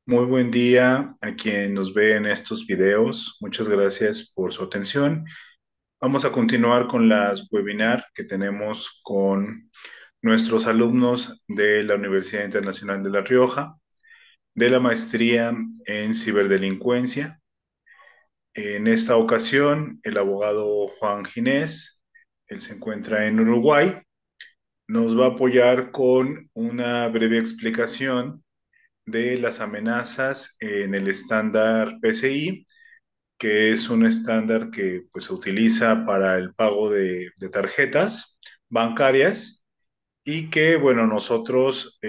Muy buen día a quien nos ve en estos videos. Muchas gracias por su atención. Vamos a continuar con las webinar que tenemos con nuestros alumnos de la Universidad Internacional de La Rioja, de la maestría en ciberdelincuencia. En esta ocasión, el abogado Juan Ginés, él se encuentra en Uruguay, nos va a apoyar con una breve explicación de las amenazas en el estándar PCI, que es un estándar que pues, se utiliza para el pago de tarjetas bancarias y que, bueno, nosotros,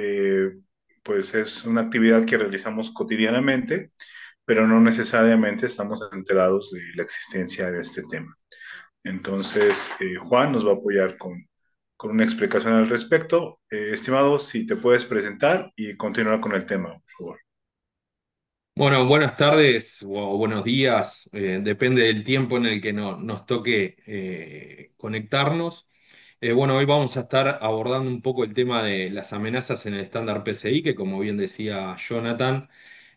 pues es una actividad que realizamos cotidianamente, pero no necesariamente estamos enterados de la existencia de este tema. Entonces, Juan nos va a apoyar con una explicación al respecto. Estimado, si te puedes presentar y continuar con el tema, por favor. Bueno, buenas tardes o buenos días, depende del tiempo en el que nos toque conectarnos. Bueno, hoy vamos a estar abordando un poco el tema de las amenazas en el estándar PCI, que como bien decía Jonathan,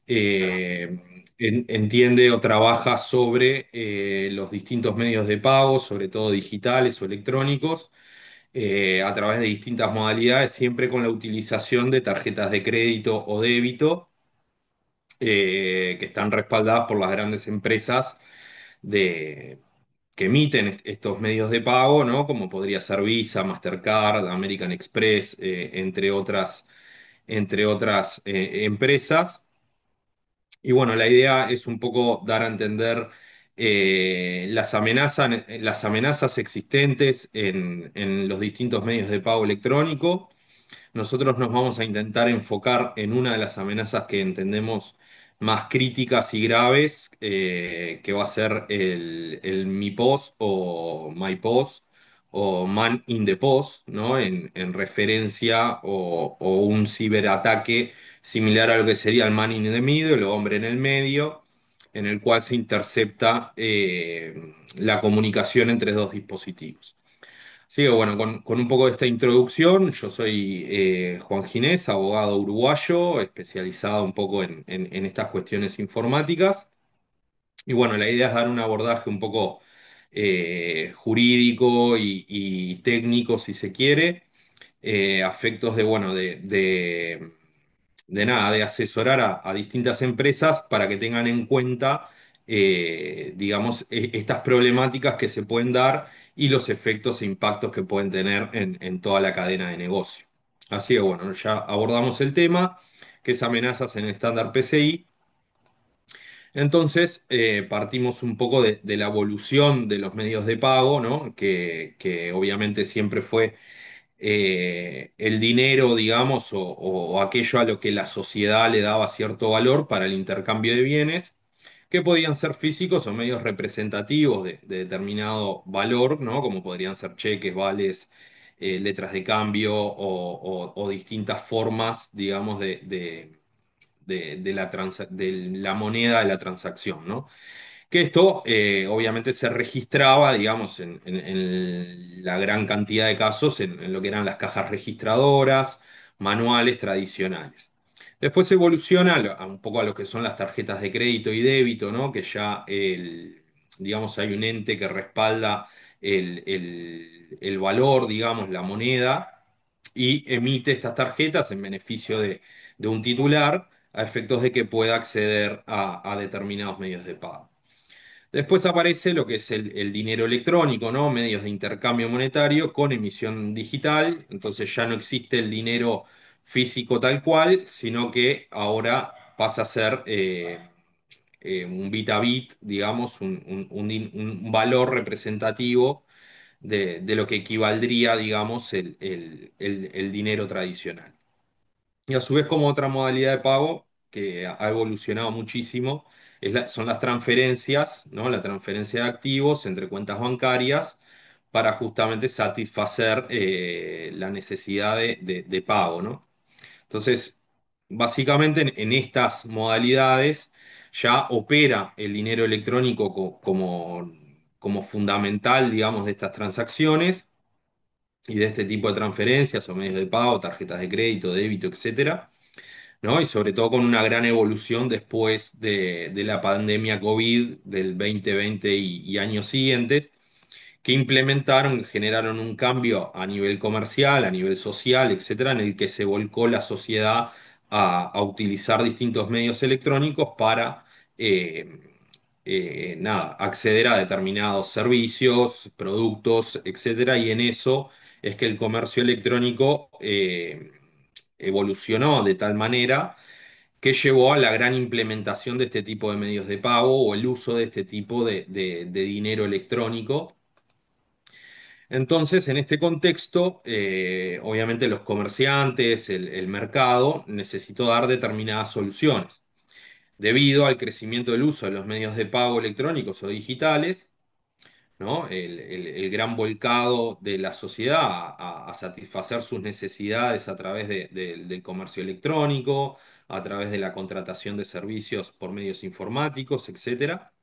eh, entiende o trabaja sobre los distintos medios de pago, sobre todo digitales o electrónicos, a través de distintas modalidades, siempre con la utilización de tarjetas de crédito o débito que están respaldadas por las grandes empresas de, que emiten estos medios de pago, ¿no? Como podría ser Visa, Mastercard, American Express, entre otras empresas. Y bueno, la idea es un poco dar a entender las amenazas existentes en los distintos medios de pago electrónico. Nosotros nos vamos a intentar enfocar en una de las amenazas que entendemos más críticas y graves, que va a ser el MiPOS o MyPOS o Man in the Post, ¿no? En referencia o un ciberataque similar a lo que sería el Man in the Middle, el hombre en el medio, en el cual se intercepta la comunicación entre dos dispositivos. Sí, bueno, con un poco de esta introducción, yo soy Juan Ginés, abogado uruguayo, especializado un poco en estas cuestiones informáticas. Y bueno, la idea es dar un abordaje un poco jurídico y técnico, si se quiere, aspectos bueno, de nada, de asesorar a distintas empresas para que tengan en cuenta, digamos, estas problemáticas que se pueden dar y los efectos e impactos que pueden tener en toda la cadena de negocio. Así que bueno, ya abordamos el tema, que es amenazas en el estándar PCI. Entonces, partimos un poco de la evolución de los medios de pago, ¿no? Que obviamente siempre fue el dinero, digamos, o aquello a lo que la sociedad le daba cierto valor para el intercambio de bienes, que podían ser físicos o medios representativos de determinado valor, ¿no? Como podrían ser cheques, vales, letras de cambio o distintas formas, digamos, de la moneda de la transacción, ¿no? Que esto obviamente se registraba, digamos, en la gran cantidad de casos en lo que eran las cajas registradoras, manuales tradicionales. Después evoluciona a un poco a lo que son las tarjetas de crédito y débito, ¿no? Que ya digamos, hay un ente que respalda el valor, digamos, la moneda, y emite estas tarjetas en beneficio de un titular a efectos de que pueda acceder a determinados medios de pago. Después aparece lo que es el dinero electrónico, ¿no? Medios de intercambio monetario con emisión digital. Entonces ya no existe el dinero físico tal cual, sino que ahora pasa a ser un bit a bit, digamos, un valor representativo de lo que equivaldría, digamos, el dinero tradicional. Y a su vez, como otra modalidad de pago que ha evolucionado muchísimo, son las transferencias, ¿no? La transferencia de activos entre cuentas bancarias para justamente satisfacer la necesidad de pago, ¿no? Entonces, básicamente en estas modalidades ya opera el dinero electrónico como fundamental, digamos, de estas transacciones y de este tipo de transferencias o medios de pago, tarjetas de crédito, débito, etcétera. ¿no? Y sobre todo con una gran evolución después de la pandemia COVID del 2020 y años siguientes, que implementaron, generaron un cambio a nivel comercial, a nivel social, etcétera, en el que se volcó la sociedad a utilizar distintos medios electrónicos para eh, nada, acceder a determinados servicios, productos, etcétera, y en eso es que el comercio electrónico evolucionó de tal manera que llevó a la gran implementación de este tipo de medios de pago o el uso de este tipo de dinero electrónico. Entonces, en este contexto, obviamente los comerciantes, el mercado, necesitó dar determinadas soluciones. Debido al crecimiento del uso de los medios de pago electrónicos o digitales, ¿no? El gran volcado de la sociedad a satisfacer sus necesidades a través del comercio electrónico, a través de la contratación de servicios por medios informáticos, etcétera.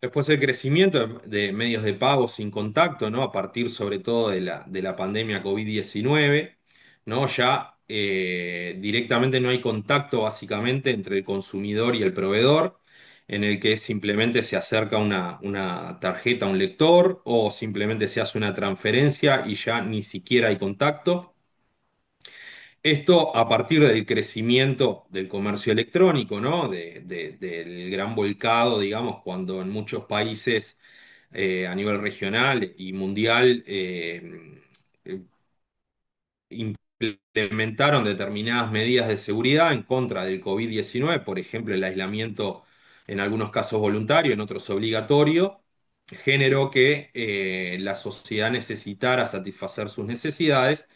Después el crecimiento de medios de pago sin contacto, ¿no? A partir sobre todo de la pandemia COVID-19, ¿no? Ya directamente no hay contacto básicamente entre el consumidor y el proveedor, en el que simplemente se acerca una tarjeta a un lector o simplemente se hace una transferencia y ya ni siquiera hay contacto. Esto a partir del crecimiento del comercio electrónico, ¿no? Del gran volcado, digamos, cuando en muchos países a nivel regional y mundial eh, implementaron determinadas medidas de seguridad en contra del COVID-19, por ejemplo, el aislamiento en algunos casos voluntario, en otros obligatorio, generó que la sociedad necesitara satisfacer sus necesidades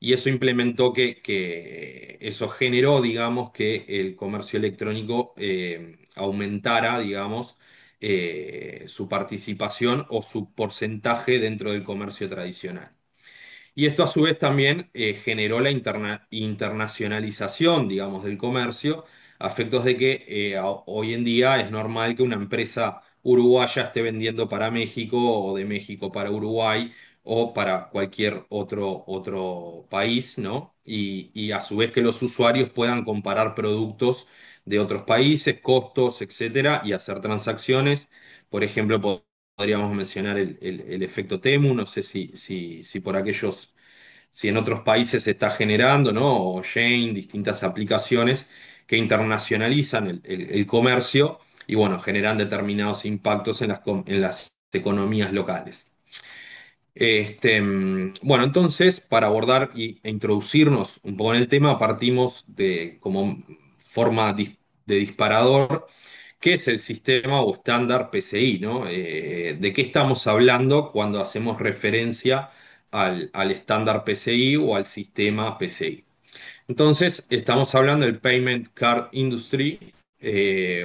y eso implementó que eso generó, digamos, que el comercio electrónico aumentara, digamos, su participación o su porcentaje dentro del comercio tradicional. Y esto a su vez también generó la internacionalización, digamos, del comercio, a efectos de que hoy en día es normal que una empresa uruguaya esté vendiendo para México o de México para Uruguay o para cualquier otro país, ¿no? Y a su vez que los usuarios puedan comparar productos de otros países, costos, etcétera, y hacer transacciones. Por ejemplo, podríamos mencionar el efecto Temu, no sé si por aquellos, si en otros países se está generando, ¿no? O Shane, distintas aplicaciones que internacionalizan el comercio y bueno, generan determinados impactos en las economías locales. Bueno, entonces, para abordar e introducirnos un poco en el tema, partimos de como forma de disparador, ¿qué es el sistema o estándar PCI, ¿no? ¿De qué estamos hablando cuando hacemos referencia al estándar PCI o al sistema PCI? Entonces, estamos hablando del Payment Card Industry,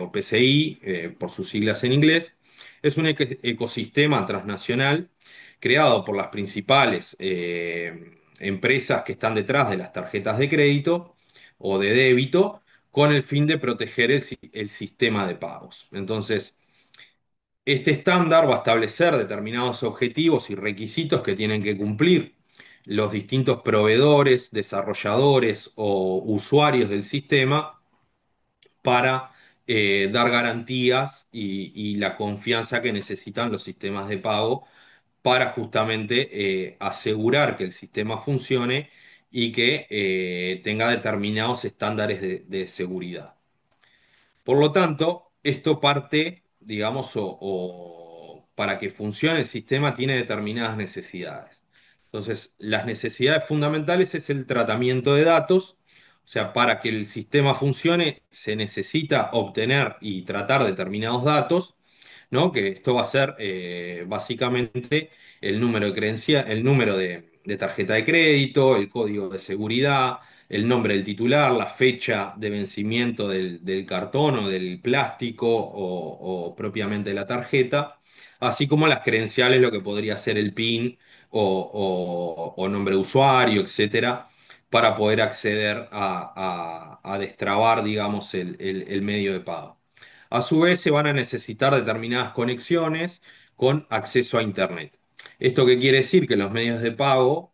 o PCI, por sus siglas en inglés. Es un ecosistema transnacional creado por las principales empresas que están detrás de las tarjetas de crédito o de débito, con el fin de proteger el sistema de pagos. Entonces, este estándar va a establecer determinados objetivos y requisitos que tienen que cumplir los distintos proveedores, desarrolladores o usuarios del sistema para dar garantías y la confianza que necesitan los sistemas de pago para justamente asegurar que el sistema funcione y que tenga determinados estándares de seguridad. Por lo tanto, esto parte, digamos, o para que funcione el sistema tiene determinadas necesidades. Entonces, las necesidades fundamentales es el tratamiento de datos, o sea, para que el sistema funcione se necesita obtener y tratar determinados datos, ¿no? Que esto va a ser básicamente el número de el número de tarjeta de crédito, el código de seguridad, el nombre del titular, la fecha de vencimiento del cartón o del plástico o propiamente la tarjeta, así como las credenciales, lo que podría ser el PIN o nombre de usuario, etcétera, para poder acceder a destrabar, digamos, el medio de pago. A su vez, se van a necesitar determinadas conexiones con acceso a Internet. ¿Esto qué quiere decir? Que los medios de pago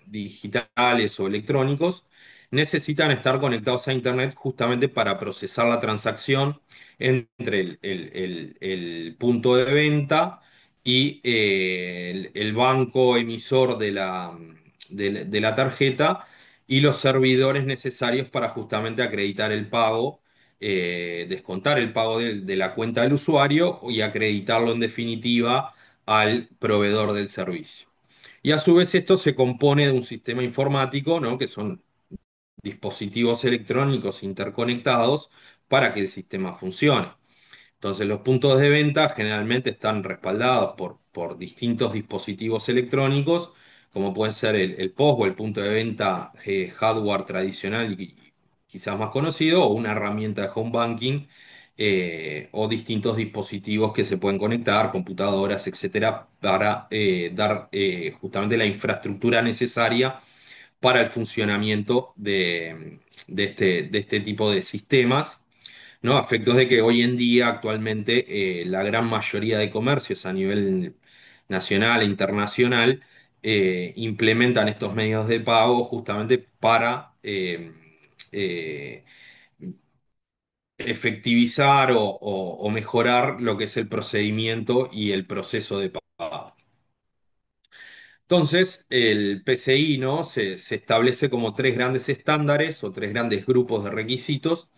digitales o electrónicos necesitan estar conectados a Internet justamente para procesar la transacción entre el punto de venta y el banco emisor de la tarjeta y los servidores necesarios para justamente acreditar el pago, descontar el pago de la cuenta del usuario y acreditarlo en definitiva al proveedor del servicio. Y a su vez esto se compone de un sistema informático, ¿no? Que son dispositivos electrónicos interconectados para que el sistema funcione. Entonces los puntos de venta generalmente están respaldados por distintos dispositivos electrónicos, como puede ser el POS o el punto de venta hardware tradicional y quizás más conocido, o una herramienta de home banking, o distintos dispositivos que se pueden conectar, computadoras, etcétera, para dar justamente la infraestructura necesaria para el funcionamiento de este tipo de sistemas, ¿no? A efectos de que hoy en día, actualmente, la gran mayoría de comercios a nivel nacional e internacional implementan estos medios de pago justamente para eh, efectivizar o mejorar lo que es el procedimiento y el proceso de pago. Entonces, el PCI, ¿no? Se establece como tres grandes estándares o tres grandes grupos de requisitos.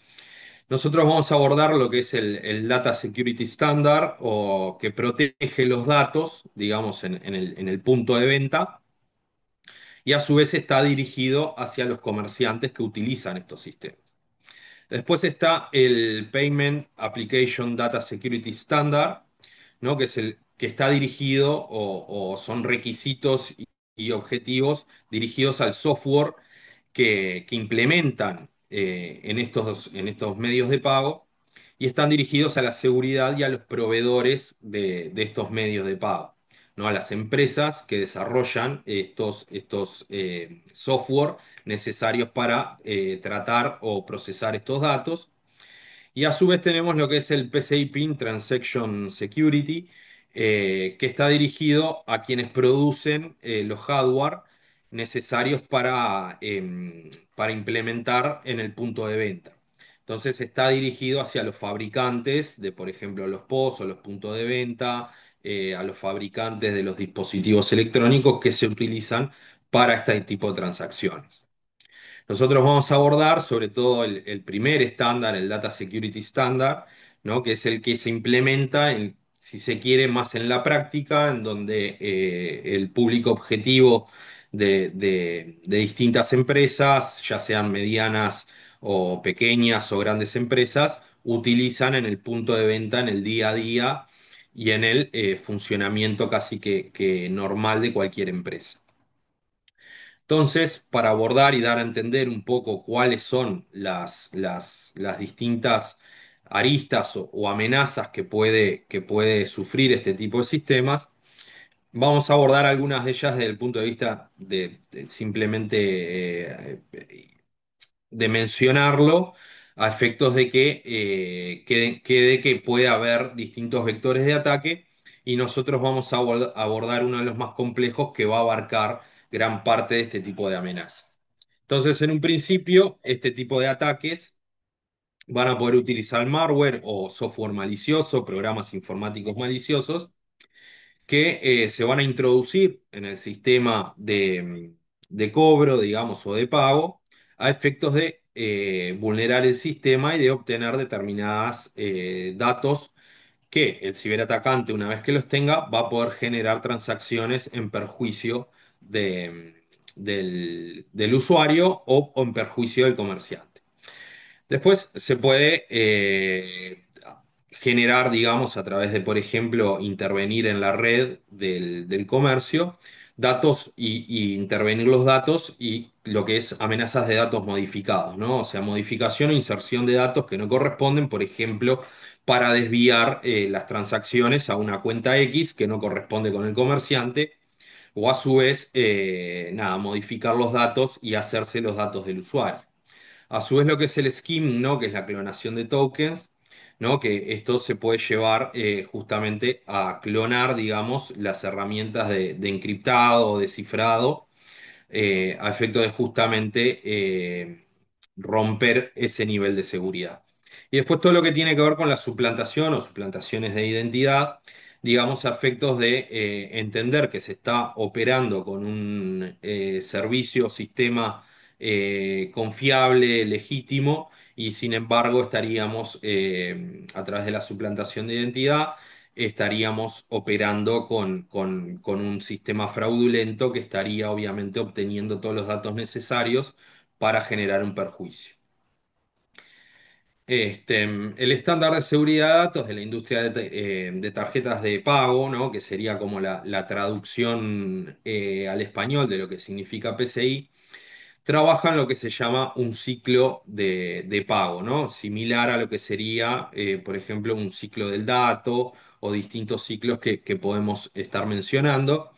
Nosotros vamos a abordar lo que es el Data Security Standard o que protege los datos, digamos, en el punto de venta y a su vez está dirigido hacia los comerciantes que utilizan estos sistemas. Después está el Payment Application Data Security Standard, ¿no? Que es el que está dirigido o son requisitos y objetivos dirigidos al software que implementan en estos medios de pago y están dirigidos a la seguridad y a los proveedores de estos medios de pago, ¿no? A las empresas que desarrollan estos software necesarios para tratar o procesar estos datos. Y a su vez tenemos lo que es el PCI PIN Transaction Security, que está dirigido a quienes producen los hardware necesarios para implementar en el punto de venta. Entonces está dirigido hacia los fabricantes de, por ejemplo, los POS o los puntos de venta, a los fabricantes de los dispositivos electrónicos que se utilizan para este tipo de transacciones. Nosotros vamos a abordar sobre todo el primer estándar, el Data Security Standard, ¿no? Que es el que se implementa, si se quiere, más en la práctica, en donde el público objetivo de distintas empresas, ya sean medianas o pequeñas o grandes empresas, utilizan en el punto de venta en el día a día y en el funcionamiento casi que normal de cualquier empresa. Entonces, para abordar y dar a entender un poco cuáles son las distintas aristas o amenazas que puede sufrir este tipo de sistemas, vamos a abordar algunas de ellas desde el punto de vista de simplemente de mencionarlo a efectos de que quede que puede haber distintos vectores de ataque y nosotros vamos a abordar uno de los más complejos que va a abarcar gran parte de este tipo de amenazas. Entonces, en un principio, este tipo de ataques van a poder utilizar malware o software malicioso, programas informáticos maliciosos, que se van a introducir en el sistema de cobro, digamos, o de pago, a efectos de vulnerar el sistema y de obtener determinadas datos que el ciberatacante, una vez que los tenga, va a poder generar transacciones en perjuicio del usuario o en perjuicio del comerciante. Después se puede generar, digamos, a través de, por ejemplo, intervenir en la red del comercio, datos y intervenir los datos y lo que es amenazas de datos modificados, ¿no? O sea, modificación o inserción de datos que no corresponden, por ejemplo, para desviar las transacciones a una cuenta X que no corresponde con el comerciante. O a su vez, nada, modificar los datos y hacerse los datos del usuario. A su vez lo que es el skimming, ¿no? Que es la clonación de tokens, ¿no? Que esto se puede llevar justamente a clonar, digamos, las herramientas de encriptado o de cifrado a efecto de justamente romper ese nivel de seguridad. Y después todo lo que tiene que ver con la suplantación o suplantaciones de identidad, digamos, a efectos de entender que se está operando con un servicio o sistema confiable, legítimo, y sin embargo estaríamos, a través de la suplantación de identidad, estaríamos operando con un sistema fraudulento que estaría obviamente obteniendo todos los datos necesarios para generar un perjuicio. El estándar de seguridad de datos de la industria de tarjetas de pago, ¿no? Que sería como la traducción al español de lo que significa PCI, trabaja en lo que se llama un ciclo de pago, ¿no? Similar a lo que sería, por ejemplo, un ciclo del dato o distintos ciclos que podemos estar mencionando.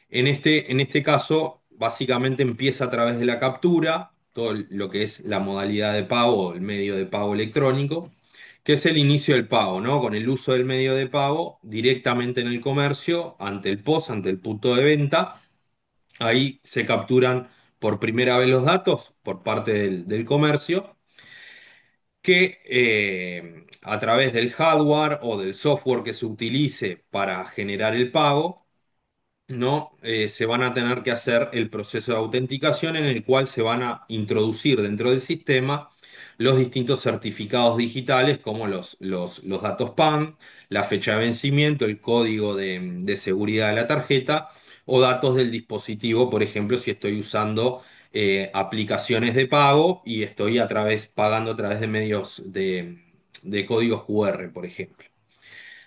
En este caso, básicamente empieza a través de la captura, todo lo que es la modalidad de pago o el medio de pago electrónico, que es el inicio del pago, ¿no? Con el uso del medio de pago directamente en el comercio, ante el POS, ante el punto de venta. Ahí se capturan por primera vez los datos por parte del comercio, que a través del hardware o del software que se utilice para generar el pago, ¿no? Se van a tener que hacer el proceso de autenticación en el cual se van a introducir dentro del sistema los distintos certificados digitales como los datos PAN, la fecha de vencimiento, el código de seguridad de la tarjeta o datos del dispositivo, por ejemplo, si estoy usando aplicaciones de pago y estoy pagando a través de medios de códigos QR, por ejemplo.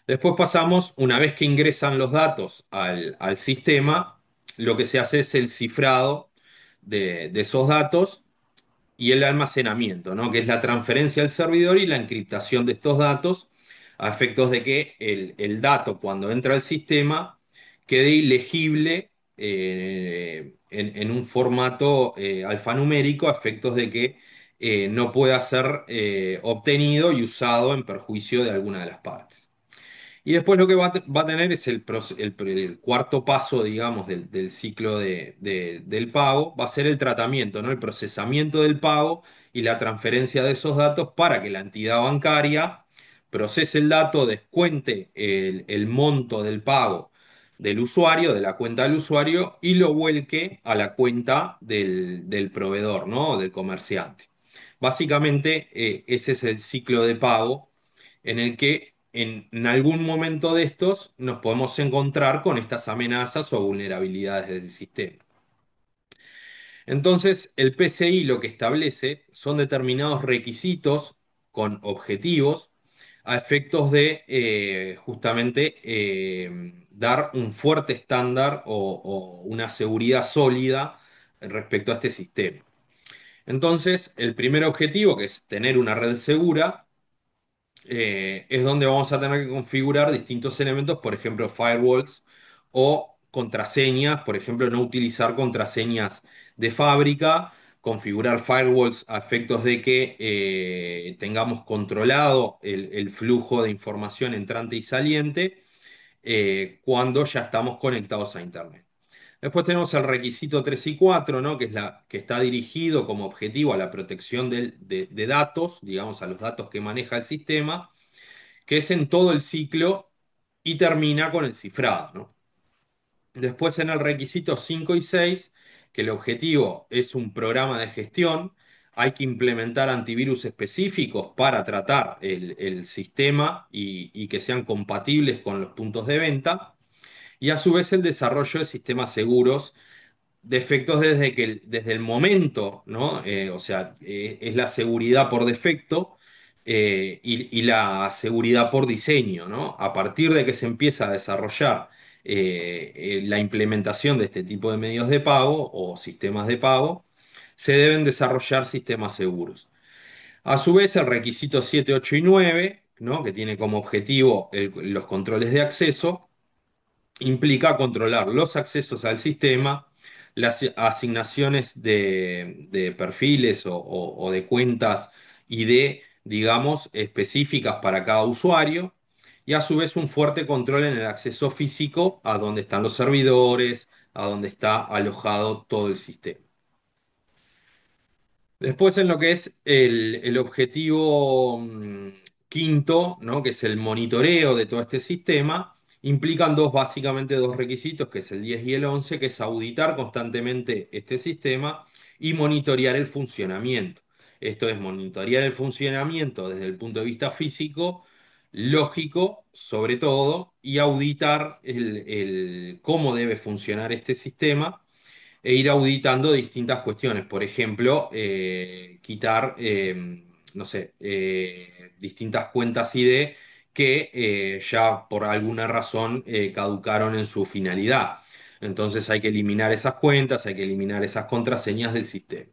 Después pasamos, una vez que ingresan los datos al sistema, lo que se hace es el cifrado de esos datos y el almacenamiento, ¿no? Que es la transferencia al servidor y la encriptación de estos datos a efectos de que el dato cuando entra al sistema quede ilegible en un formato alfanumérico a efectos de que no pueda ser obtenido y usado en perjuicio de alguna de las partes. Y después lo que va a tener es el cuarto paso, digamos, del ciclo del pago, va a ser el tratamiento, ¿no? El procesamiento del pago y la transferencia de esos datos para que la entidad bancaria procese el dato, descuente el monto del pago del usuario, de la cuenta del usuario, y lo vuelque a la cuenta del proveedor, ¿no? Del comerciante. Básicamente, ese es el ciclo de pago en el que en algún momento de estos nos podemos encontrar con estas amenazas o vulnerabilidades del sistema. Entonces, el PCI lo que establece son determinados requisitos con objetivos a efectos de justamente dar un fuerte estándar o una seguridad sólida respecto a este sistema. Entonces, el primer objetivo, que es tener una red segura, es donde vamos a tener que configurar distintos elementos, por ejemplo, firewalls o contraseñas, por ejemplo, no utilizar contraseñas de fábrica, configurar firewalls a efectos de que tengamos controlado el flujo de información entrante y saliente cuando ya estamos conectados a Internet. Después tenemos el requisito 3 y 4, ¿no? Que es que está dirigido como objetivo a la protección de datos, digamos, a los datos que maneja el sistema, que es en todo el ciclo y termina con el cifrado, ¿no? Después en el requisito 5 y 6, que el objetivo es un programa de gestión, hay que implementar antivirus específicos para tratar el sistema y que sean compatibles con los puntos de venta. Y a su vez el desarrollo de sistemas seguros defectos desde el momento, ¿no? O sea, es la seguridad por defecto y la seguridad por diseño, ¿no? A partir de que se empieza a desarrollar la implementación de este tipo de medios de pago o sistemas de pago, se deben desarrollar sistemas seguros. A su vez, el requisito 7, 8 y 9, ¿no? Que tiene como objetivo los controles de acceso, implica controlar los accesos al sistema, las asignaciones de perfiles o de cuentas ID, digamos, específicas para cada usuario, y a su vez un fuerte control en el acceso físico a donde están los servidores, a donde está alojado todo el sistema. Después en lo que es el objetivo quinto, ¿no? Que es el monitoreo de todo este sistema, implican básicamente dos requisitos, que es el 10 y el 11, que es auditar constantemente este sistema y monitorear el funcionamiento. Esto es monitorear el funcionamiento desde el punto de vista físico, lógico, sobre todo, y auditar cómo debe funcionar este sistema e ir auditando distintas cuestiones. Por ejemplo, quitar, no sé, distintas cuentas ID que ya por alguna razón caducaron en su finalidad. Entonces hay que eliminar esas cuentas, hay que eliminar esas contraseñas del sistema.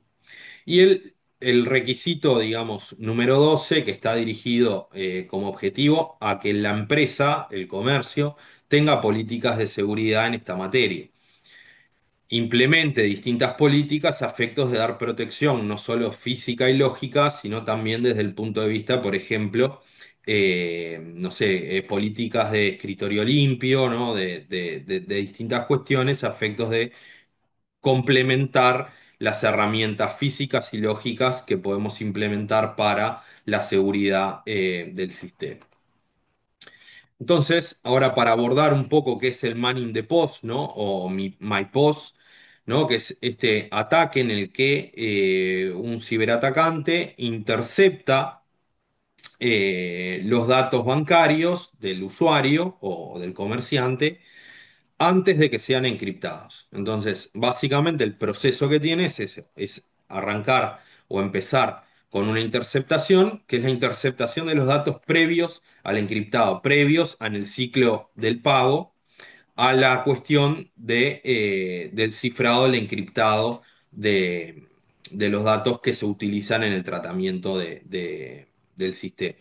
Y el requisito, digamos, número 12, que está dirigido como objetivo a que la empresa, el comercio, tenga políticas de seguridad en esta materia, implemente distintas políticas a efectos de dar protección, no solo física y lógica, sino también desde el punto de vista, por ejemplo, no sé, políticas de escritorio limpio, ¿no? De distintas cuestiones a efectos de complementar las herramientas físicas y lógicas que podemos implementar para la seguridad del sistema. Entonces, ahora para abordar un poco qué es el man in the post, ¿no? O my post, ¿no? Que es este ataque en el que un ciberatacante intercepta los datos bancarios del usuario o del comerciante antes de que sean encriptados. Entonces, básicamente el proceso que tienes es arrancar o empezar con una interceptación, que es la interceptación de los datos previos al encriptado, previos en el ciclo del pago, a la cuestión del cifrado del encriptado de los datos que se utilizan en el tratamiento del sistema.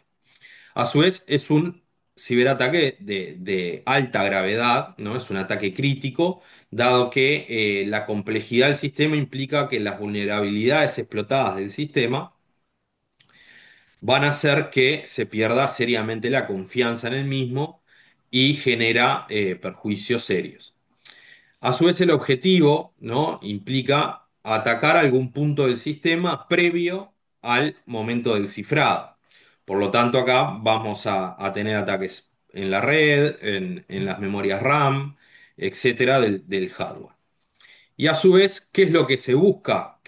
A su vez, es un ciberataque de alta gravedad, ¿no? Es un ataque crítico, dado que la complejidad del sistema implica que las vulnerabilidades explotadas del sistema van a hacer que se pierda seriamente la confianza en el mismo y genera perjuicios serios. A su vez, el objetivo, ¿no? Implica atacar algún punto del sistema previo al momento del cifrado. Por lo tanto, acá vamos a tener ataques en la red, en las memorias RAM, etcétera, del hardware. Y a su vez, ¿qué es lo que se busca?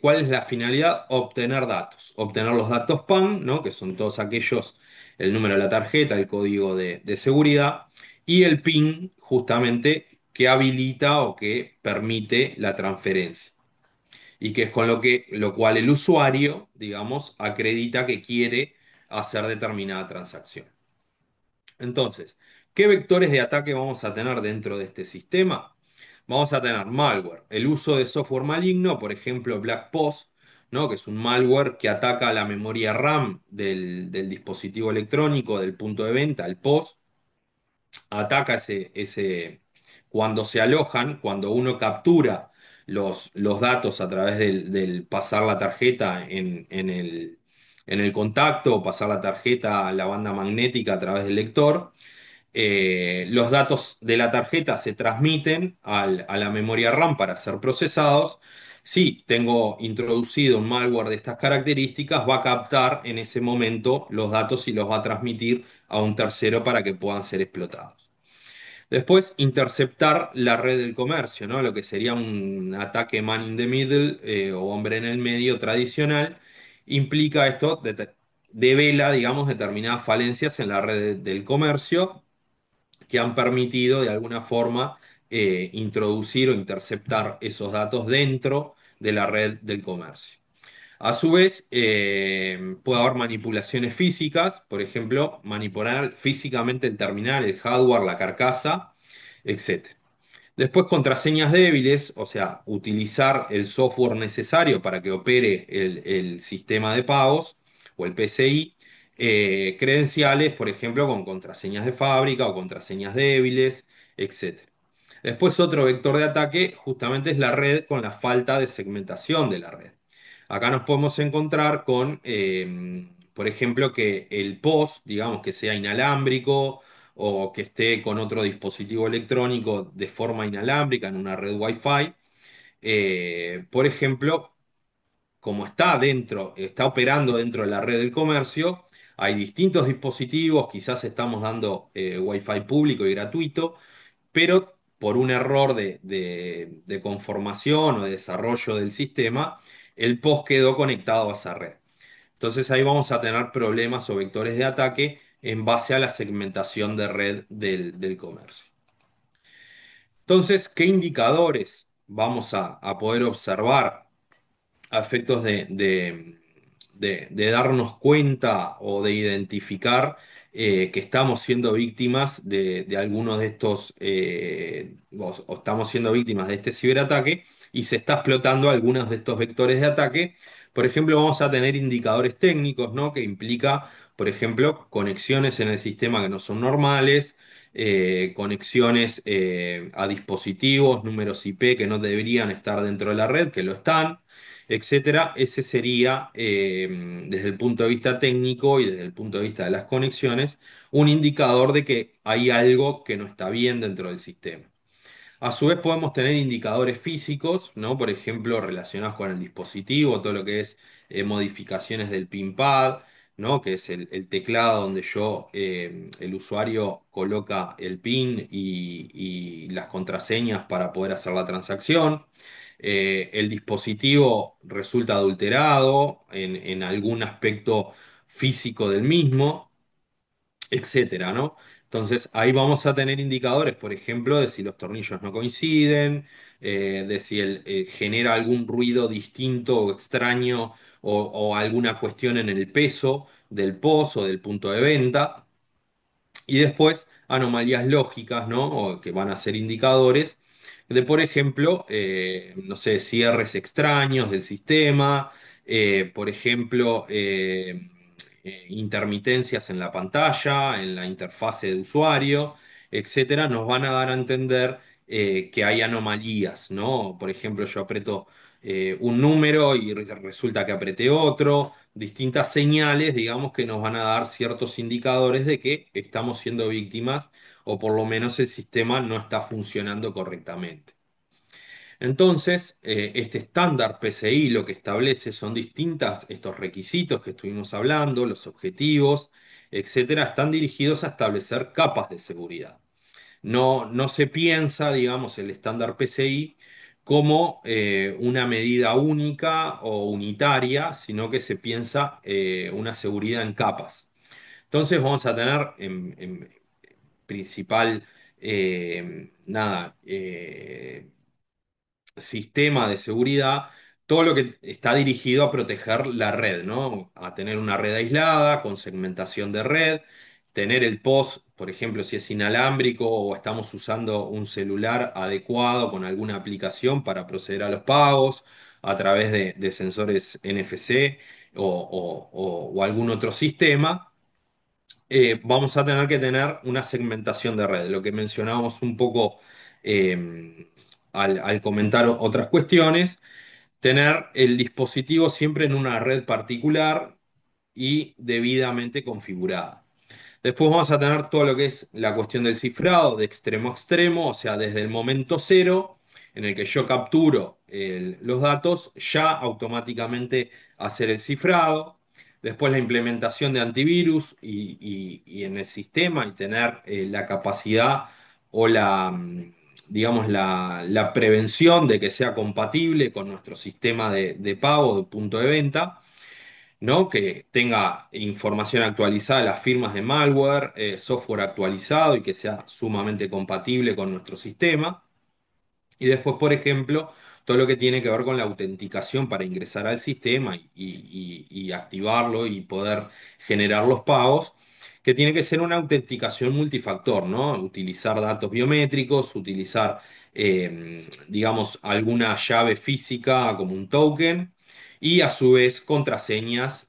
¿Cuál es la finalidad? Obtener datos. Obtener los datos PAN, ¿no? Que son todos aquellos, el número de la tarjeta, el código de seguridad, y el PIN, justamente, que habilita o que permite la transferencia. Y que es con lo cual el usuario, digamos, acredita que quiere hacer determinada transacción. Entonces, ¿qué vectores de ataque vamos a tener dentro de este sistema? Vamos a tener malware, el uso de software maligno, por ejemplo, BlackPost, ¿no? Que es un malware que ataca la memoria RAM del dispositivo electrónico, del punto de venta, el POS, ataca cuando se alojan, cuando uno captura los datos a través del pasar la tarjeta en el contacto o pasar la tarjeta a la banda magnética a través del lector. Los datos de la tarjeta se transmiten a la memoria RAM para ser procesados. Si tengo introducido un malware de estas características, va a captar en ese momento los datos y los va a transmitir a un tercero para que puedan ser explotados. Después, interceptar la red del comercio, ¿no? Lo que sería un ataque man in the middle o hombre en el medio tradicional, implica esto, devela, digamos, determinadas falencias en la red del comercio que han permitido de alguna forma introducir o interceptar esos datos dentro de la red del comercio. A su vez, puede haber manipulaciones físicas, por ejemplo, manipular físicamente el terminal, el hardware, la carcasa, etc. Después, contraseñas débiles, o sea, utilizar el software necesario para que opere el sistema de pagos o el PCI. Credenciales, por ejemplo, con contraseñas de fábrica o contraseñas débiles, etc. Después, otro vector de ataque justamente es la red con la falta de segmentación de la red. Acá nos podemos encontrar con, por ejemplo, que el POS, digamos, que sea inalámbrico o que esté con otro dispositivo electrónico de forma inalámbrica en una red Wi-Fi. Por ejemplo, como está dentro, está operando dentro de la red del comercio, hay distintos dispositivos, quizás estamos dando Wi-Fi público y gratuito, pero por un error de conformación o de desarrollo del sistema, el POS quedó conectado a esa red. Entonces ahí vamos a tener problemas o vectores de ataque en base a la segmentación de red del comercio. Entonces, ¿qué indicadores vamos a poder observar a efectos de darnos cuenta o de identificar que estamos siendo víctimas de algunos de estos, o estamos siendo víctimas de este ciberataque y se está explotando algunos de estos vectores de ataque? Por ejemplo, vamos a tener indicadores técnicos, ¿no? Que implica, por ejemplo, conexiones en el sistema que no son normales, conexiones a dispositivos, números IP que no deberían estar dentro de la red, que lo están, etcétera. Ese sería, desde el punto de vista técnico y desde el punto de vista de las conexiones, un indicador de que hay algo que no está bien dentro del sistema. A su vez podemos tener indicadores físicos, ¿no? Por ejemplo, relacionados con el dispositivo, todo lo que es modificaciones del PIN pad, ¿no? Que es el teclado donde el usuario coloca el PIN y las contraseñas para poder hacer la transacción. El dispositivo resulta adulterado en algún aspecto físico del mismo, etcétera, ¿no? Entonces ahí vamos a tener indicadores, por ejemplo, de si los tornillos no coinciden, de si genera algún ruido distinto o extraño o alguna cuestión en el peso del POS o del punto de venta. Y después anomalías lógicas, ¿no? O que van a ser indicadores de, por ejemplo, no sé, cierres extraños del sistema, por ejemplo, intermitencias en la pantalla, en la interfase de usuario, etcétera, nos van a dar a entender que hay anomalías, ¿no? Por ejemplo, yo aprieto un número y resulta que apreté otro, distintas señales, digamos, que nos van a dar ciertos indicadores de que estamos siendo víctimas o por lo menos el sistema no está funcionando correctamente. Entonces, este estándar PCI lo que establece son distintas, estos requisitos que estuvimos hablando, los objetivos, etcétera, están dirigidos a establecer capas de seguridad. No se piensa, digamos, el estándar PCI como una medida única o unitaria, sino que se piensa una seguridad en capas. Entonces vamos a tener en principal, nada, sistema de seguridad, todo lo que está dirigido a proteger la red, ¿no? A tener una red aislada, con segmentación de red, tener el POS, por ejemplo, si es inalámbrico o estamos usando un celular adecuado con alguna aplicación para proceder a los pagos a través de sensores NFC o algún otro sistema. Vamos a tener que tener una segmentación de red, lo que mencionábamos un poco al comentar otras cuestiones, tener el dispositivo siempre en una red particular y debidamente configurada. Después vamos a tener todo lo que es la cuestión del cifrado de extremo a extremo, o sea, desde el momento cero en el que yo capturo los datos, ya automáticamente hacer el cifrado. Después la implementación de antivirus y en el sistema y tener la capacidad o digamos, la prevención de que sea compatible con nuestro sistema de pago de punto de venta, ¿no? Que tenga información actualizada de las firmas de malware, software actualizado y que sea sumamente compatible con nuestro sistema. Y después, por ejemplo, todo lo que tiene que ver con la autenticación para ingresar al sistema y activarlo y poder generar los pagos, que tiene que ser una autenticación multifactor, ¿no? Utilizar datos biométricos, utilizar, digamos, alguna llave física como un token y a su vez contraseñas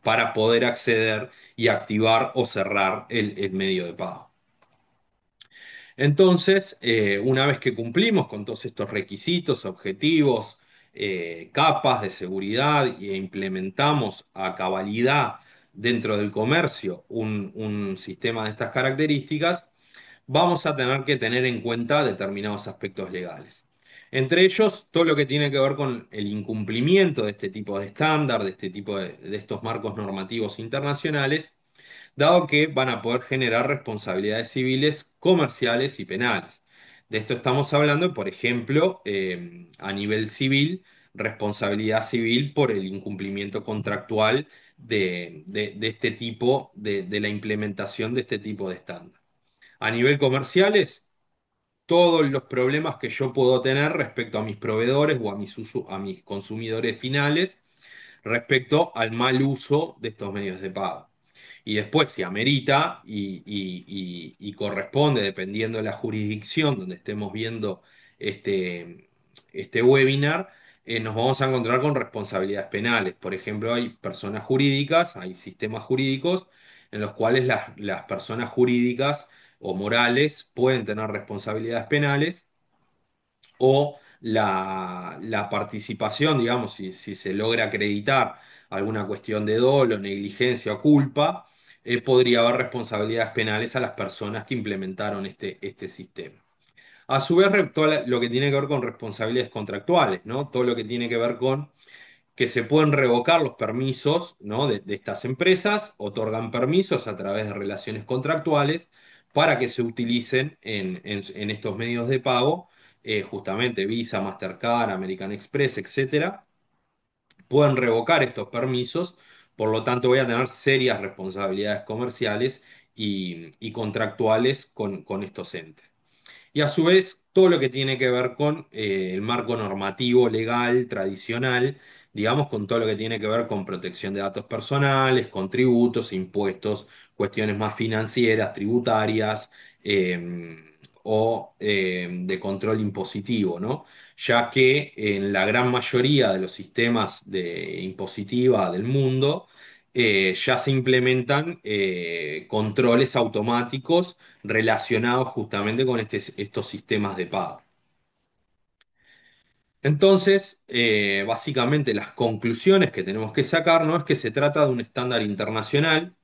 para poder acceder y activar o cerrar el medio de pago. Entonces, una vez que cumplimos con todos estos requisitos, objetivos, capas de seguridad e implementamos a cabalidad dentro del comercio un sistema de estas características, vamos a tener que tener en cuenta determinados aspectos legales. Entre ellos, todo lo que tiene que ver con el incumplimiento de este tipo de estándar, de este tipo de estos marcos normativos internacionales, dado que van a poder generar responsabilidades civiles, comerciales y penales. De esto estamos hablando, por ejemplo, a nivel civil, responsabilidad civil por el incumplimiento contractual de este tipo, de la implementación de este tipo de estándar. A nivel comerciales, todos los problemas que yo puedo tener respecto a mis proveedores o a mis consumidores finales respecto al mal uso de estos medios de pago. Y después, si amerita y corresponde, dependiendo de la jurisdicción donde estemos viendo este, este webinar, nos vamos a encontrar con responsabilidades penales. Por ejemplo, hay personas jurídicas, hay sistemas jurídicos en los cuales las personas jurídicas o morales pueden tener responsabilidades penales o la participación, digamos, si se logra acreditar alguna cuestión de dolo, negligencia o culpa, podría haber responsabilidades penales a las personas que implementaron este sistema. A su vez, lo que tiene que ver con responsabilidades contractuales, ¿no? Todo lo que tiene que ver con que se pueden revocar los permisos, ¿no? de estas empresas, otorgan permisos a través de relaciones contractuales para que se utilicen en estos medios de pago, justamente Visa, Mastercard, American Express, etcétera. Pueden revocar estos permisos, por lo tanto voy a tener serias responsabilidades comerciales y contractuales con estos entes. Y a su vez, todo lo que tiene que ver con el marco normativo legal tradicional, digamos, con todo lo que tiene que ver con protección de datos personales, con tributos, impuestos, cuestiones más financieras, tributarias de control impositivo, ¿no? Ya que en la gran mayoría de los sistemas de impositiva del mundo, ya se implementan controles automáticos relacionados justamente con estos sistemas de pago. Entonces, básicamente las conclusiones que tenemos que sacar, ¿no? Es que se trata de un estándar internacional,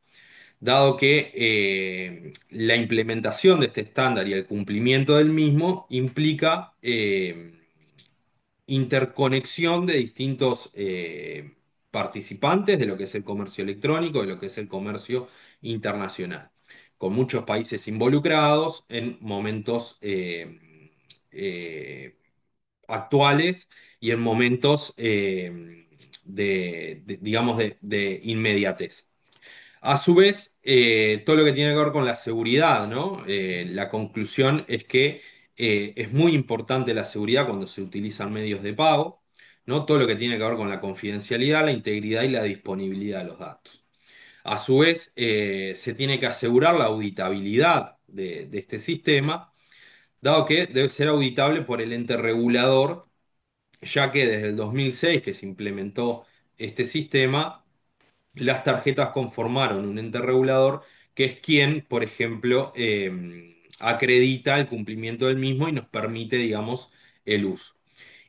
dado que la implementación de este estándar y el cumplimiento del mismo implica interconexión de distintos participantes de lo que es el comercio electrónico, de lo que es el comercio internacional, con muchos países involucrados en momentos eh, actuales y en momentos digamos, de inmediatez. A su vez, todo lo que tiene que ver con la seguridad, ¿no? La conclusión es que es muy importante la seguridad cuando se utilizan medios de pago, ¿no? Todo lo que tiene que ver con la confidencialidad, la integridad y la disponibilidad de los datos. A su vez, se tiene que asegurar la auditabilidad de este sistema, dado que debe ser auditable por el ente regulador, ya que desde el 2006 que se implementó este sistema, las tarjetas conformaron un ente regulador que es quien, por ejemplo, acredita el cumplimiento del mismo y nos permite, digamos, el uso.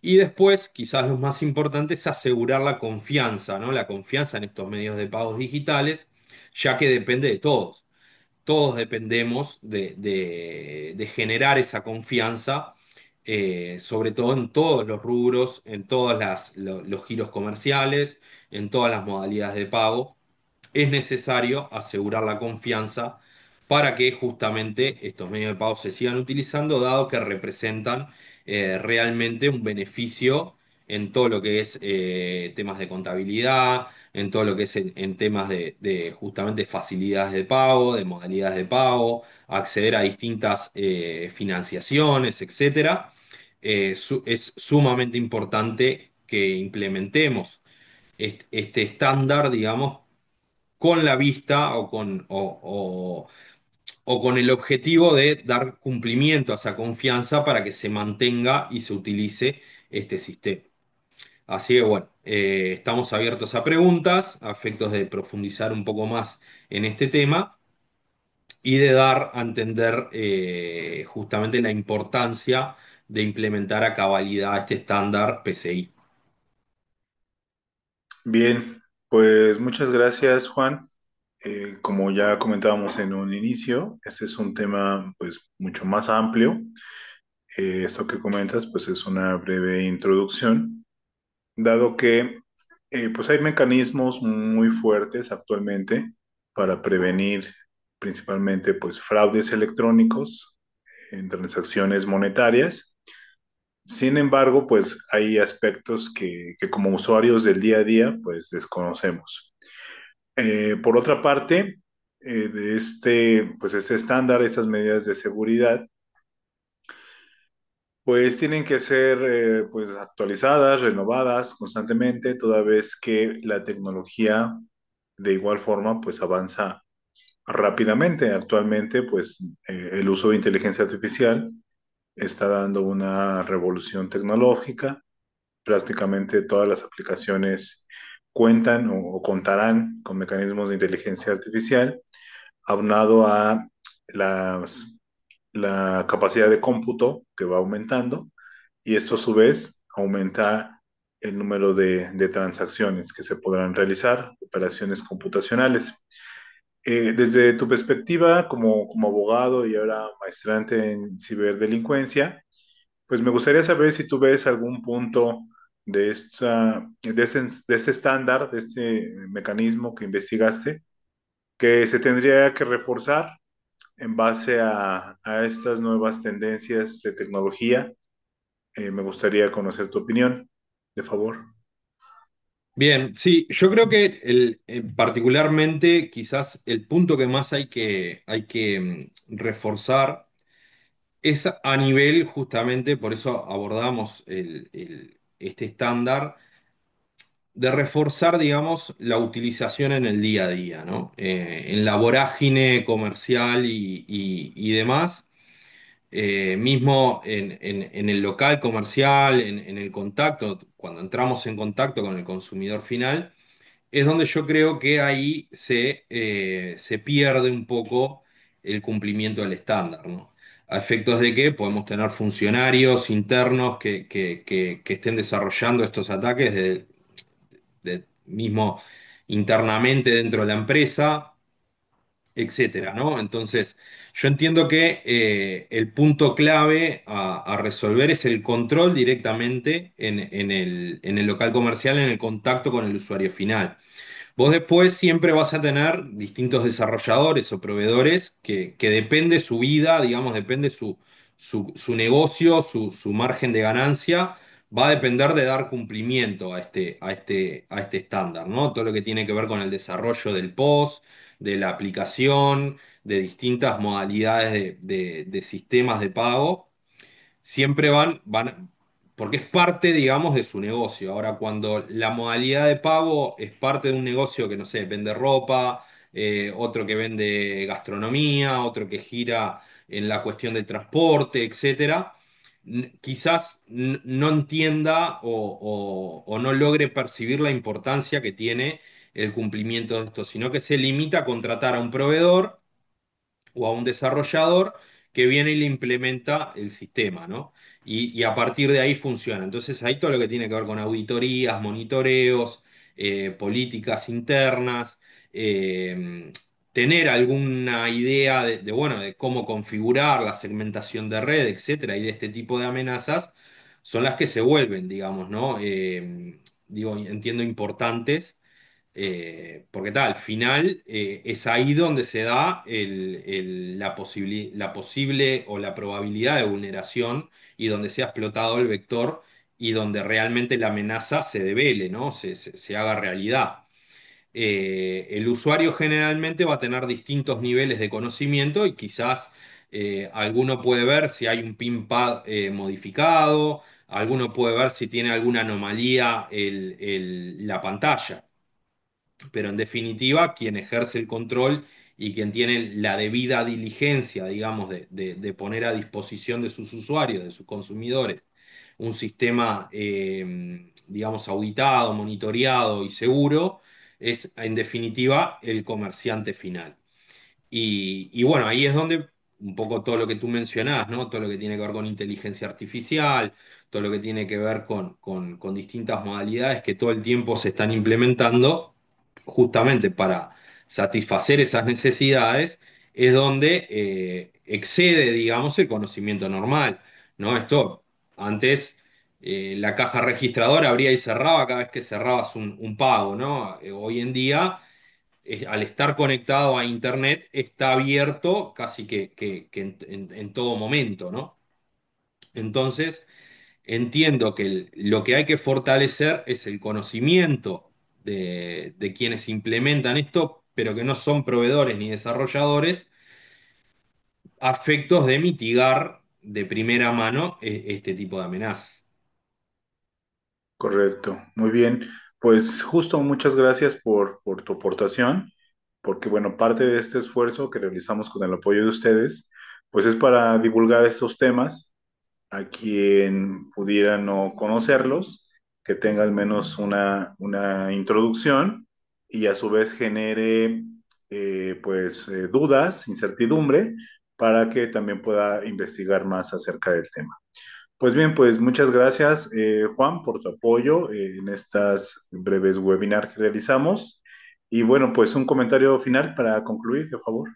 Y después, quizás lo más importante es asegurar la confianza, ¿no? La confianza en estos medios de pagos digitales, ya que depende de todos. Todos dependemos de generar esa confianza, sobre todo en todos los rubros, en todos los giros comerciales, en todas las modalidades de pago es necesario asegurar la confianza para que justamente estos medios de pago se sigan utilizando, dado que representan realmente un beneficio en todo lo que es temas de contabilidad, en todo lo que es en temas de justamente facilidades de pago, de modalidades de pago, acceder a distintas financiaciones, etcétera. Es sumamente importante que implementemos este estándar, digamos, con la vista o con el objetivo de dar cumplimiento a esa confianza para que se mantenga y se utilice este sistema. Así que bueno, estamos abiertos a preguntas, a efectos de profundizar un poco más en este tema y de dar a entender justamente la importancia de implementar a cabalidad este estándar PCI. Bien, pues muchas gracias, Juan. Como ya comentábamos en un inicio, este es un tema pues mucho más amplio. Esto que comentas, pues es una breve introducción, dado que pues hay mecanismos muy fuertes actualmente para prevenir principalmente pues fraudes electrónicos en transacciones monetarias. Sin embargo, pues hay aspectos que como usuarios del día a día pues desconocemos. Por otra parte, de pues este estándar, estas medidas de seguridad, pues tienen que ser pues actualizadas, renovadas constantemente, toda vez que la tecnología de igual forma pues avanza rápidamente. Actualmente pues el uso de inteligencia artificial está dando una revolución tecnológica. Prácticamente todas las aplicaciones cuentan o contarán con mecanismos de inteligencia artificial, aunado a las, la capacidad de cómputo que va aumentando, y esto a su vez aumenta el número de transacciones que se podrán realizar, operaciones computacionales. Desde tu perspectiva como abogado y ahora maestrante en ciberdelincuencia, pues me gustaría saber si tú ves algún punto de este estándar, de este mecanismo que investigaste, que se tendría que reforzar en base a estas nuevas tendencias de tecnología. Me gustaría conocer tu opinión, de favor. Bien, sí, yo creo que particularmente quizás el punto que más hay que reforzar es a nivel justamente, por eso abordamos este estándar, de reforzar, digamos, la utilización en el día a día, ¿no? En la vorágine comercial y demás, mismo en el local comercial, en el contacto, cuando entramos en contacto con el consumidor final es donde yo creo que ahí se pierde un poco el cumplimiento del estándar, ¿no? A efectos de que podemos tener funcionarios internos que estén desarrollando estos ataques mismo internamente dentro de la empresa, etcétera, ¿no? Entonces, yo entiendo que el punto clave a resolver es el control directamente en el local comercial, en el contacto con el usuario final. Vos después siempre vas a tener distintos desarrolladores o proveedores que depende su vida, digamos, depende su negocio, su margen de ganancia, va a depender de dar cumplimiento a este estándar, ¿no? Todo lo que tiene que ver con el desarrollo del POS, de la aplicación, de distintas modalidades de sistemas de pago siempre porque es parte, digamos, de su negocio. Ahora, cuando la modalidad de pago es parte de un negocio que, no sé, vende ropa, otro que vende gastronomía, otro que gira en la cuestión del transporte, etcétera, quizás no entienda o no logre percibir la importancia que tiene el cumplimiento de esto, sino que se limita a contratar a un proveedor o a un desarrollador que viene y le implementa el sistema, ¿no? Y a partir de ahí funciona. Entonces ahí todo lo que tiene que ver con auditorías, monitoreos, políticas internas, tener alguna idea bueno, de cómo configurar la segmentación de red, etcétera, y de este tipo de amenazas, son las que se vuelven, digamos, ¿no? Digo, entiendo importantes porque tal, al final es ahí donde se da la posible o la probabilidad de vulneración y donde se ha explotado el vector y donde realmente la amenaza se devele, ¿no? Se haga realidad. El usuario generalmente va a tener distintos niveles de conocimiento y quizás alguno puede ver si hay un PIN pad modificado, alguno puede ver si tiene alguna anomalía la pantalla pero en definitiva, quien ejerce el control y quien tiene la debida diligencia, digamos, de poner a disposición de sus usuarios, de sus consumidores, un sistema, digamos, auditado, monitoreado y seguro, es en definitiva el comerciante final. Y bueno, ahí es donde un poco todo lo que tú mencionás, ¿no? Todo lo que tiene que ver con inteligencia artificial, todo lo que tiene que ver con distintas modalidades que todo el tiempo se están implementando justamente para satisfacer esas necesidades, es donde excede, digamos, el conocimiento normal. ¿no? Esto antes la caja registradora abría y cerraba cada vez que cerrabas un pago, ¿no? Hoy en día, al estar conectado a Internet, está abierto casi que en todo momento, ¿no? Entonces, entiendo que lo que hay que fortalecer es el conocimiento de quienes implementan esto, pero que no son proveedores ni desarrolladores, a efectos de mitigar de primera mano este tipo de amenazas. Correcto, muy bien. Pues justo muchas gracias por tu aportación, porque bueno, parte de este esfuerzo que realizamos con el apoyo de ustedes, pues es para divulgar estos temas a quien pudiera no conocerlos, que tenga al menos una introducción y a su vez genere dudas, incertidumbre, para que también pueda investigar más acerca del tema. Pues bien, pues muchas gracias, Juan, por tu apoyo en estas breves webinars que realizamos. Y bueno, pues un comentario final para concluir, por favor.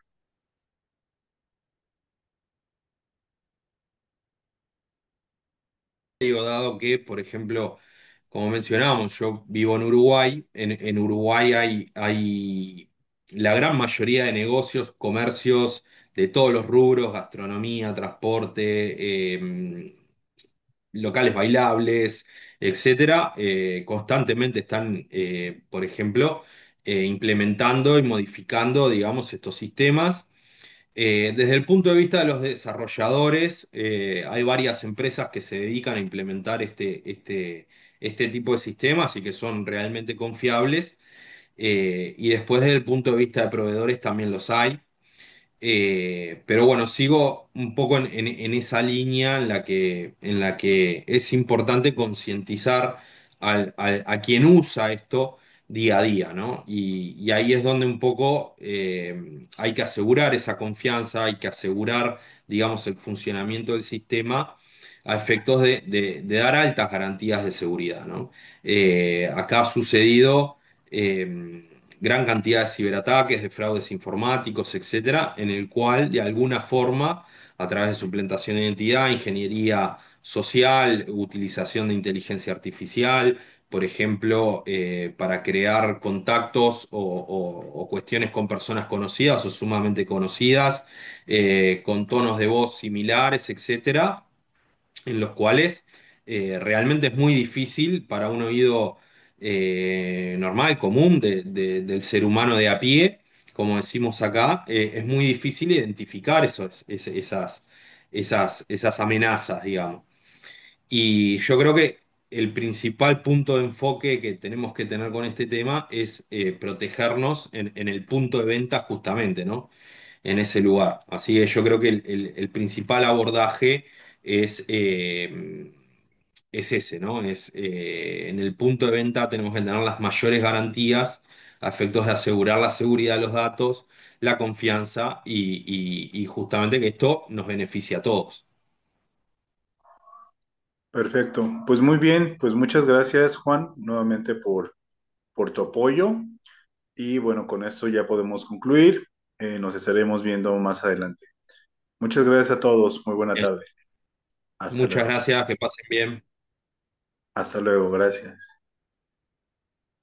Digo, dado que, por ejemplo, como mencionábamos, yo vivo en Uruguay, en Uruguay hay la gran mayoría de negocios, comercios de todos los rubros, gastronomía, transporte, locales bailables, etcétera, constantemente están, por ejemplo, implementando y modificando, digamos, estos sistemas. Desde el punto de vista de los desarrolladores, hay varias empresas que se dedican a implementar este tipo de sistemas y que son realmente confiables. Y después desde el punto de vista de proveedores también los hay. Pero bueno, sigo un poco en esa línea en la que es importante concientizar a quien usa esto día a día, ¿no? Y ahí es donde un poco hay que asegurar esa confianza, hay que asegurar, digamos, el funcionamiento del sistema a efectos de dar altas garantías de seguridad, ¿no? Acá ha sucedido gran cantidad de ciberataques, de fraudes informáticos, etcétera, en el cual de alguna forma, a través de suplantación de identidad, ingeniería social, utilización de inteligencia artificial, por ejemplo, para crear contactos o cuestiones con personas conocidas o sumamente conocidas, con tonos de voz similares, etcétera, en los cuales realmente es muy difícil para un oído normal, común, del ser humano de a pie, como decimos acá, es muy difícil identificar esas amenazas, digamos. Y yo creo que el principal punto de enfoque que tenemos que tener con este tema es protegernos en el punto de venta justamente, ¿no? En ese lugar. Así que yo creo que el principal abordaje es, es ese, ¿no? Es en el punto de venta tenemos que tener las mayores garantías a efectos de asegurar la seguridad de los datos, la confianza y justamente que esto nos beneficie a todos. Perfecto. Pues muy bien, pues muchas gracias, Juan, nuevamente por tu apoyo. Y bueno, con esto ya podemos concluir. Nos estaremos viendo más adelante. Muchas gracias a todos. Muy buena Bien, tarde. Hasta muchas luego. gracias, que pasen bien. Hasta luego. Gracias.